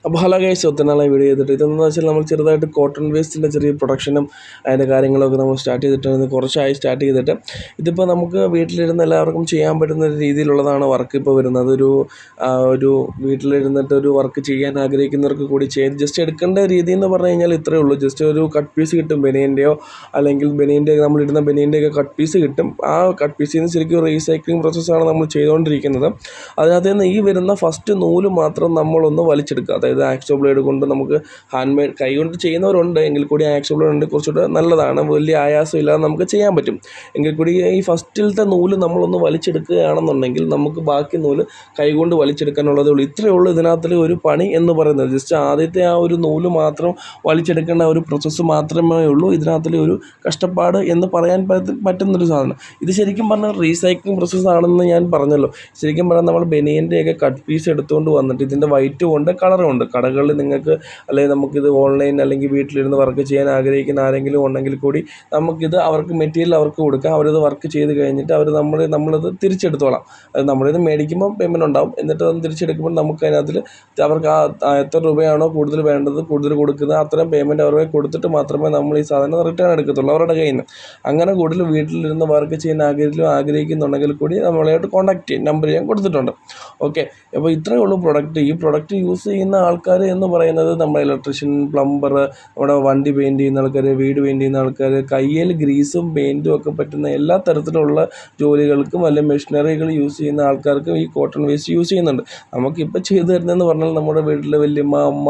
അപ്പോൾ hello guys, ഒത്തിരി video ചെയ്തിട്ട് ഇതെന്ന് വെച്ചാൽ നമ്മൾ ചെറുതായിട്ട് കോട്ടൺ വേസ്റ്റിൻ്റെ ചെറിയ പ്രൊഡക്ഷനും അതിൻ്റെ കാര്യങ്ങളൊക്കെ നമ്മൾ സ്റ്റാർട്ട് ചെയ്തിട്ടുണ്ട്. കുറച്ചായി സ്റ്റാർട്ട് ചെയ്തിട്ട് ഇതിപ്പോൾ നമുക്ക് വീട്ടിലിരുന്ന് എല്ലാവർക്കും ചെയ്യാൻ പറ്റുന്ന രീതിയിലുള്ളതാണ് വർക്ക് ഇപ്പോൾ വരുന്നത്. ഒരു വീട്ടിലിരുന്നിട്ട് ഒരു വർക്ക് ചെയ്യാൻ ആഗ്രഹിക്കുന്നവർക്ക് കൂടി ചെയ്ത് ജസ്റ്റ് എടുക്കേണ്ട രീതി എന്ന് പറഞ്ഞു കഴിഞ്ഞാൽ ഇത്രയേ ഉള്ളൂ. ജസ്റ്റ് ഒരു കട്ട് പീസ് കിട്ടും, ബനിയൻ്റെയോ അല്ലെങ്കിൽ നമ്മളിടുന്ന ബനിയൻ്റെയൊക്കെ കട്ട് പീസ് കിട്ടും. ആ കട്ട് പീസിൽ നിന്ന് ശരിക്കും റീസൈക്ലിംഗ് പ്രോസസ്സാണ് നമ്മൾ ചെയ്തുകൊണ്ടിരിക്കുന്നത്. അതിനകത്ത് നിന്ന് ഈ വരുന്ന ഫസ്റ്റ് നൂല് മാത്രം നമ്മളൊന്ന് വലിച്ചെടുക്കുക. അതായത് ആക്സോ ബ്ലേഡ് കൊണ്ട് നമുക്ക് ഹാൻഡ് മെയ്ഡ് കൈ കൊണ്ട് ചെയ്യുന്നവരുണ്ട്, എങ്കിൽ കൂടി ആക്സോ ബ്ലേഡ് ഉണ്ട് കുറച്ചുകൂടെ നല്ലതാണ്, വലിയ ആയാസം ഇല്ലാതെ നമുക്ക് ചെയ്യാൻ പറ്റും. എങ്കിൽ കൂടി ഈ ഫസ്റ്റിലത്തെ നൂല് നമ്മളൊന്ന് വലിച്ചെടുക്കുകയാണെന്നുണ്ടെങ്കിൽ നമുക്ക് ബാക്കി നൂല് കൈകൊണ്ട് വലിച്ചെടുക്കാനുള്ളതേ ഉള്ളൂ. ഇത്രയേ ഉള്ളൂ ഇതിനകത്തിൽ ഒരു പണി എന്ന് പറയുന്നത്. ജസ്റ്റ് ആദ്യത്തെ ആ ഒരു നൂല് മാത്രം വലിച്ചെടുക്കേണ്ട ഒരു പ്രോസസ്സ് മാത്രമേ ഉള്ളൂ ഇതിനകത്തിൽ ഒരു കഷ്ടപ്പാട് എന്ന് പറയാൻ പറ്റുന്നൊരു സാധനം. ഇത് ശരിക്കും പറഞ്ഞാൽ റീസൈക്ലിംഗ് പ്രോസസ്സാണെന്ന് ഞാൻ പറഞ്ഞല്ലോ. ശരിക്കും പറഞ്ഞാൽ നമ്മൾ ബനിയൻ്റെയൊക്കെ കട്ട് പീസ് എടുത്തുകൊണ്ട് വന്നിട്ട് ഇതിൻ്റെ വൈറ്റും ഉണ്ട് കളറും ഉണ്ട്. കടകളിൽ നിങ്ങൾക്ക് അല്ലെങ്കിൽ നമുക്കിത് ഓൺലൈൻ അല്ലെങ്കിൽ വീട്ടിലിരുന്ന് വർക്ക് ചെയ്യാൻ ആഗ്രഹിക്കുന്ന ആരെങ്കിലും ഉണ്ടെങ്കിൽ കൂടി നമുക്കിത് അവർക്ക് മെറ്റീരിയൽ അവർക്ക് കൊടുക്കാം. അവരത് വർക്ക് ചെയ്ത് കഴിഞ്ഞിട്ട് നമ്മളത് തിരിച്ചെടുത്തോളാം. അത് നമ്മളിത് മേടിക്കുമ്പോൾ പേയ്മെൻറ്റ് ഉണ്ടാവും. എന്നിട്ട് അത് തിരിച്ചെടുക്കുമ്പോൾ നമുക്ക് അതിനകത്തിൽ അവർക്ക് എത്ര രൂപയാണോ കൂടുതൽ വേണ്ടത് കൂടുതൽ കൊടുക്കുന്നത് അത്രയും പേയ്മെൻറ്റ് അവർക്ക് കൊടുത്തിട്ട് മാത്രമേ നമ്മൾ ഈ സാധനം റിട്ടേൺ എടുക്കത്തുള്ളൂ അവരുടെ കയ്യിൽ നിന്ന്. അങ്ങനെ കൂടുതൽ വീട്ടിലിരുന്ന് വർക്ക് ചെയ്യാൻ ആഗ്രഹിക്കുന്നുണ്ടെങ്കിൽ കൂടി നമ്മളായിട്ട് കോൺടാക്ട് ചെയ്യും. നമ്പർ ഞാൻ കൊടുത്തിട്ടുണ്ട്. ഓക്കെ, അപ്പോൾ ഇത്രയേ ഉള്ളൂ പ്രൊഡക്റ്റ്. ഈ പ്രൊഡക്റ്റ് യൂസ് ചെയ്യുന്ന ആൾക്കാർ എന്ന് പറയുന്നത് നമ്മുടെ ഇലക്ട്രീഷ്യൻ, പ്ലംബർ, നമ്മുടെ വണ്ടി പെയിൻറ്റ് ചെയ്യുന്ന ആൾക്കാർ, വീട് പെയിൻറ്റ് ചെയ്യുന്ന ആൾക്കാർ, കയ്യിൽ ഗ്രീസും പെയിൻറ്റും ഒക്കെ പറ്റുന്ന എല്ലാ തരത്തിലുള്ള ജോലികൾക്കും അല്ലെങ്കിൽ മെഷീനറികൾ യൂസ് ചെയ്യുന്ന ആൾക്കാർക്കും ഈ കോട്ടൺ വേസ്റ്റ് യൂസ് ചെയ്യുന്നുണ്ട്. നമുക്കിപ്പോൾ ചെയ്തു തരുന്നതെന്ന് പറഞ്ഞാൽ നമ്മുടെ വീട്ടിലെ വല്യമ്മ, അമ്മ,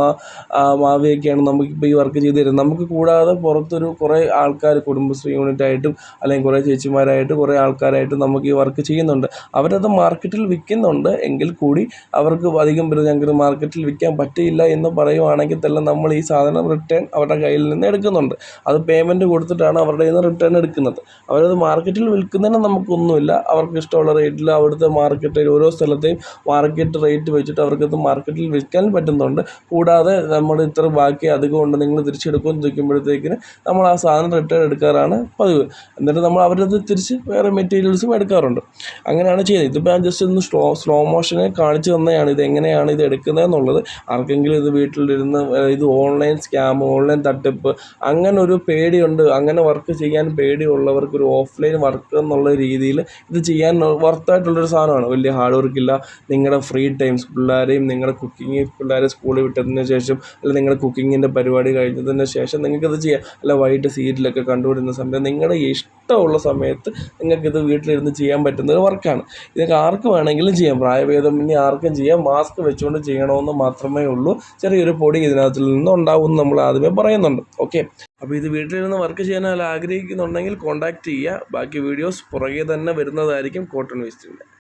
മാവിയൊക്കെയാണ് നമുക്കിപ്പോൾ ഈ വർക്ക് ചെയ്ത് തരുന്നത്. നമുക്ക് കൂടാതെ പുറത്തൊരു കുറേ ആൾക്കാർ കുടുംബശ്രീ യൂണിറ്റായിട്ടും അല്ലെങ്കിൽ കുറേ ചേച്ചിമാരായിട്ട് കുറേ ആൾക്കാരായിട്ടും നമുക്ക് ഈ വർക്ക് ചെയ്യുന്നുണ്ട്. അവരത് മാർക്കറ്റിൽ വിൽക്കുന്നുണ്ട്. എങ്കിൽ കൂടി അവർക്ക് അധികം പേര് ഞങ്ങൾക്ക് മാർക്കറ്റിൽ വിൽക്കാൻ പറ്റില്ല എന്ന് പറയുവാണെങ്കിൽ തന്നെ നമ്മൾ ഈ സാധനം റിട്ടേൺ അവരുടെ കയ്യിൽ നിന്ന് എടുക്കുന്നുണ്ട്. അത് പേയ്മെൻറ്റ് കൊടുത്തിട്ടാണ് അവരുടെ കയ്യിൽ നിന്ന് റിട്ടേൺ എടുക്കുന്നത്. അവരത് മാർക്കറ്റിൽ വിൽക്കുന്നതിന് നമുക്കൊന്നുമില്ല. അവർക്ക് ഇഷ്ടമുള്ള റേറ്റിൽ അവിടുത്തെ മാർക്കറ്റിൽ ഓരോ സ്ഥലത്തെയും മാർക്കറ്റ് റേറ്റ് വെച്ചിട്ട് അവർക്കത് മാർക്കറ്റിൽ വിൽക്കാൻ പറ്റുന്നുണ്ട്. കൂടാതെ നമ്മൾ ഇത്ര ബാക്കി അധികം ഉണ്ട് നിങ്ങൾ തിരിച്ചെടുക്കുമെന്ന് ചോദിക്കുമ്പോഴത്തേക്കിന് നമ്മൾ ആ സാധനം റിട്ടേൺ എടുക്കാറാണ് പതിവ്. എന്നിട്ട് നമ്മൾ അവരത് തിരിച്ച് വേറെ മെറ്റീരിയൽസും എടുക്കാറുണ്ട്. അങ്ങനെയാണ് ചെയ്യുന്നത്. ഇതിപ്പോൾ ഞാൻ ജസ്റ്റ് ഒന്ന് സ്ലോ മോഷനെ കാണിച്ചു തന്നെയാണ് ഇതെങ്ങനെയാണ് ഇത് എടുക്കുന്നതെന്നുള്ളത്. ആർക്കെങ്കിലും ഇത് വീട്ടിലിരുന്ന് ഇത് ഓൺലൈൻ സ്കാം, ഓൺലൈൻ തട്ടിപ്പ് അങ്ങനെ ഒരു പേടിയുണ്ട്, അങ്ങനെ വർക്ക് ചെയ്യാൻ പേടിയുള്ളവർക്ക് ഒരു ഓഫ്ലൈൻ വർക്ക് എന്നുള്ള രീതിയിൽ ഇത് ചെയ്യാൻ വർത്തായിട്ടുള്ളൊരു സാധനമാണ്. വലിയ ഹാർഡ് വർക്കില്ല. നിങ്ങളുടെ ഫ്രീ ടൈംസ് പിള്ളേരെയും നിങ്ങളുടെ കുക്കിംഗ് പിള്ളേരെ സ്കൂളിൽ വിട്ടതിന് ശേഷം അല്ലെങ്കിൽ നിങ്ങളുടെ കുക്കിങ്ങിൻ്റെ പരിപാടി കഴിഞ്ഞതിന് ശേഷം നിങ്ങൾക്കത് ചെയ്യാം. അല്ല വൈകിട്ട് സീരിയലൊക്കെ കണ്ടുകൊണ്ടിരുന്ന സമയത്ത് നിങ്ങളുടെ ഇഷ്ടമുള്ള സമയത്ത് നിങ്ങൾക്കിത് വീട്ടിലിരുന്ന് ചെയ്യാൻ പറ്റുന്ന ഒരു വർക്കാണ്. ഇതൊക്കെ ആർക്ക് വേണമെങ്കിലും ചെയ്യാം, പ്രായഭേദമന്യേ ആർക്കും ചെയ്യാം. മാസ്ക് വെച്ചുകൊണ്ട് ചെയ്യണമെന്ന് മാത്രമേ ഉള്ളൂ. ചെറിയൊരു പൊടി ഇതിനകത്തിൽ നിന്ന് ഉണ്ടാവുമെന്ന് നമ്മൾ ആദ്യമേ പറയുന്നുണ്ട്. ഓക്കെ, അപ്പോൾ ഇത് വീട്ടിലിരുന്ന് വർക്ക് ചെയ്യാൻ ആഗ്രഹിക്കുന്നുണ്ടെങ്കിൽ കോൺടാക്റ്റ് ചെയ്യുക. ബാക്കി വീഡിയോസ് പുറകെ തന്നെ വരുന്നതായിരിക്കും കോട്ടൺ വേസ്റ്റിൻ്റെ.